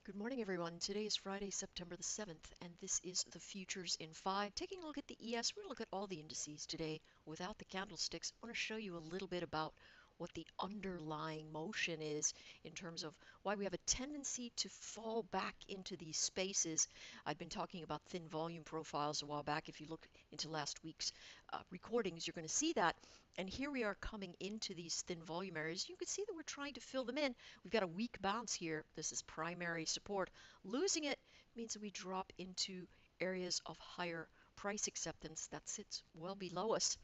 Good morning, everyone. Today is Friday, September the 7th, and this is the Futures in 5. Taking a look at the ES, we're going to look at all the indices today without the candlesticks. I want to show you a little bit about what the underlying motion is in terms of why we have a tendency to fall back into these spaces. I'd been talking about thin volume profiles a while back. If you look into last week's recordings, you're going to see that. And here we are coming into these thin volume areas. You can see that we're trying to fill them in. We've got a weak bounce here. This is primary support. Losing it means that we drop into areas of higher price acceptance that sits well below us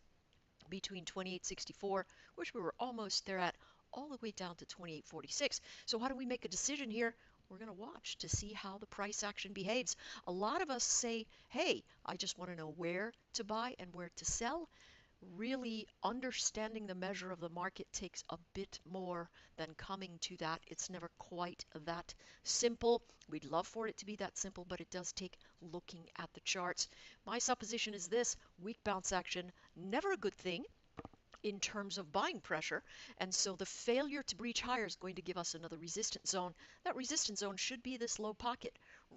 between 28.64, which we were almost there at, all the way down to 28.46. So how do we make a decision here? We're going to watch to see how the price action behaves. A lot of us say, hey, I just want to know where to buy and where to sell. Really understanding the measure of the market takes a bit more than coming to that. It's never quite that simple. We'd love for it to be that simple, but it does take looking at the charts. My supposition is this: weak bounce action, never a good thing in terms of buying pressure, and so the failure to breach higher is going to give us another resistance zone. That resistance zone should be this low pocket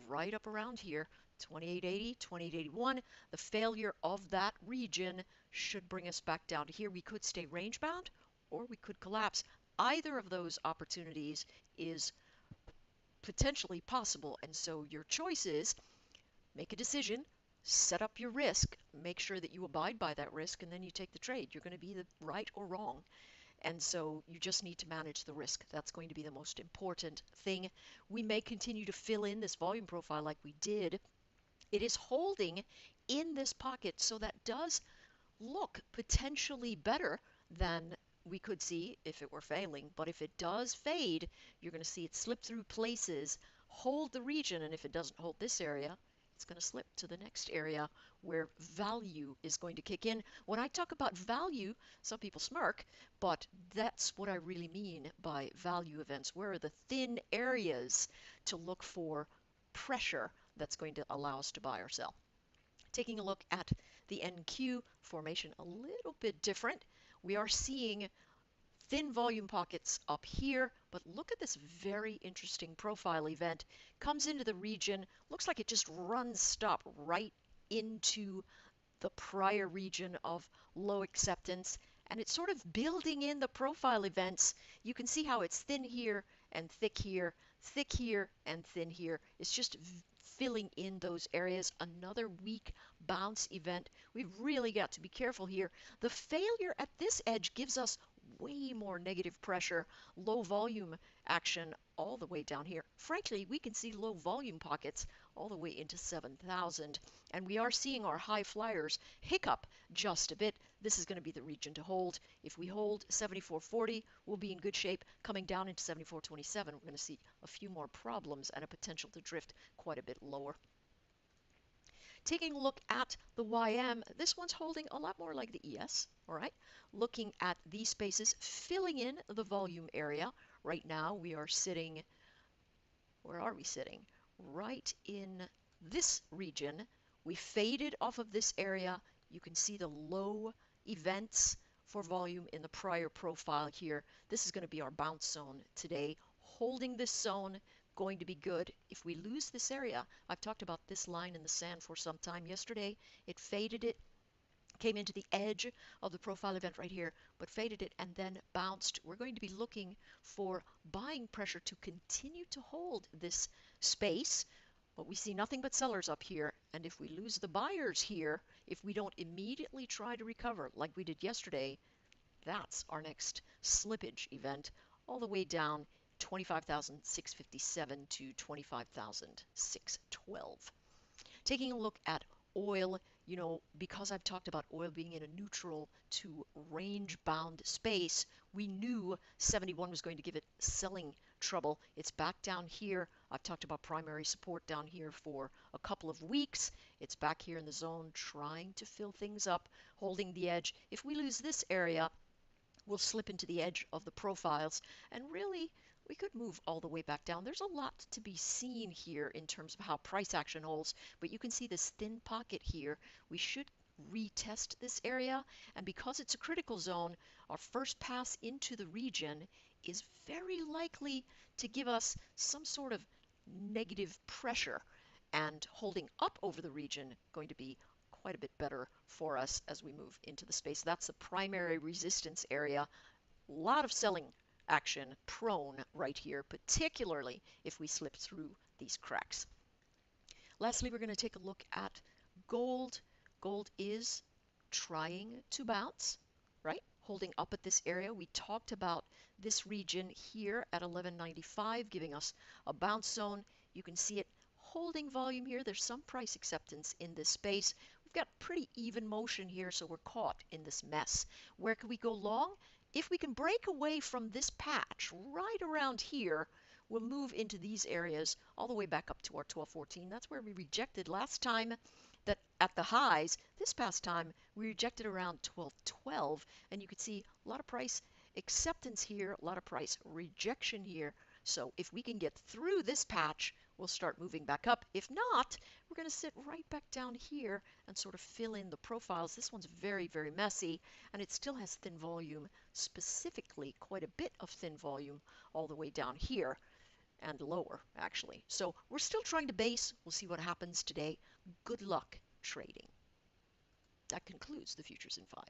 right up around here, 2880, 2881. The failure of that region should bring us back down to here. We could stay range bound or we could collapse. Either of those opportunities is potentially possible, and so your choice is make a decision, set up your risk, make sure that you abide by that risk, and then you take the trade. You're going to be either right or wrong. And so you just need to manage the risk. That's going to be the most important thing. We may continue to fill in this volume profile like we did. It is holding in this pocket, so that does look potentially better than we could see if it were failing. But if it does fade, you're going to see it slip through places, hold the region, and if it doesn't hold this area, it's going to slip to the next area where value is going to kick in. When I talk about value, some people smirk, but that's what I really mean by value events. Where are the thin areas to look for pressure that's going to allow us to buy or sell? Taking a look at the NQ formation, a little bit different. We are seeing thin volume pockets up here, but look at this very interesting profile event. Comes into the region, looks like it just runs stop right into the prior region of low acceptance, and it's sort of building in the profile events. You can see how it's thin here and thick here and thin here. It's just filling in those areas. Another weak bounce event. We've really got to be careful here. The failure at this edge gives us way more negative pressure, low volume action all the way down here. Frankly, we can see low volume pockets all the way into 7,000. And we are seeing our high flyers hiccup just a bit. This is going to be the region to hold. If we hold 74.40, we'll be in good shape. Coming down into 74.27, we're going to see a few more problems and a potential to drift quite a bit lower. Taking a look at the YM, this one's holding a lot more like the ES, all right? Looking at these spaces, filling in the volume area. Right now we are sitting, where are we sitting? Right in this region. We faded off of this area. You can see the low events for volume in the prior profile here. This is going to be our bounce zone today. Holding this zone, going to be good. If we lose this area, I've talked about this line in the sand for some time. Yesterday, it faded it, came into the edge of the profile event right here, but faded it and then bounced. We're going to be looking for buying pressure to continue to hold this space, but we see nothing but sellers up here. And if we lose the buyers here, if we don't immediately try to recover like we did yesterday, that's our next slippage event, all the way down 25,657 to 25,612. Taking a look at oil, because I've talked about oil being in a neutral to range-bound space, we knew 71 was going to give it selling trouble. It's back down here. I've talked about primary support down here for a couple of weeks. It's back here in the zone, trying to fill things up, holding the edge. If we lose this area, we'll slip into the edge of the profiles, and really we could move all the way back down. There's a lot to be seen here in terms of how price action holds, but you can see this thin pocket here. We should retest this area, and because it's a critical zone, our first pass into the region is very likely to give us some sort of negative pressure, and holding up over the region going to be quite a bit better for us as we move into the space. That's the primary resistance area. A lot of selling action prone right here, particularly if we slip through these cracks. Lastly, we're going to take a look at gold. Gold is trying to bounce, right? Holding up at this area. We talked about this region here at 1195 giving us a bounce zone. You can see it holding volume here. There's some price acceptance in this space. We've got pretty even motion here, so we're caught in this mess. Where can we go long? If we can break away from this patch right around here, we'll move into these areas all the way back up to our 1214. That's where we rejected last time, that at the highs. This past time we rejected around 1212, and you can see a lot of price acceptance here, a lot of price rejection here. So if we can get through this patch, we'll start moving back up. If not, we're going to sit right back down here and sort of fill in the profiles. This one's very, very messy, and it still has thin volume, specifically quite a bit of thin volume all the way down here and lower, actually. So we're still trying to base. We'll see what happens today. Good luck trading. That concludes the Futures in 5.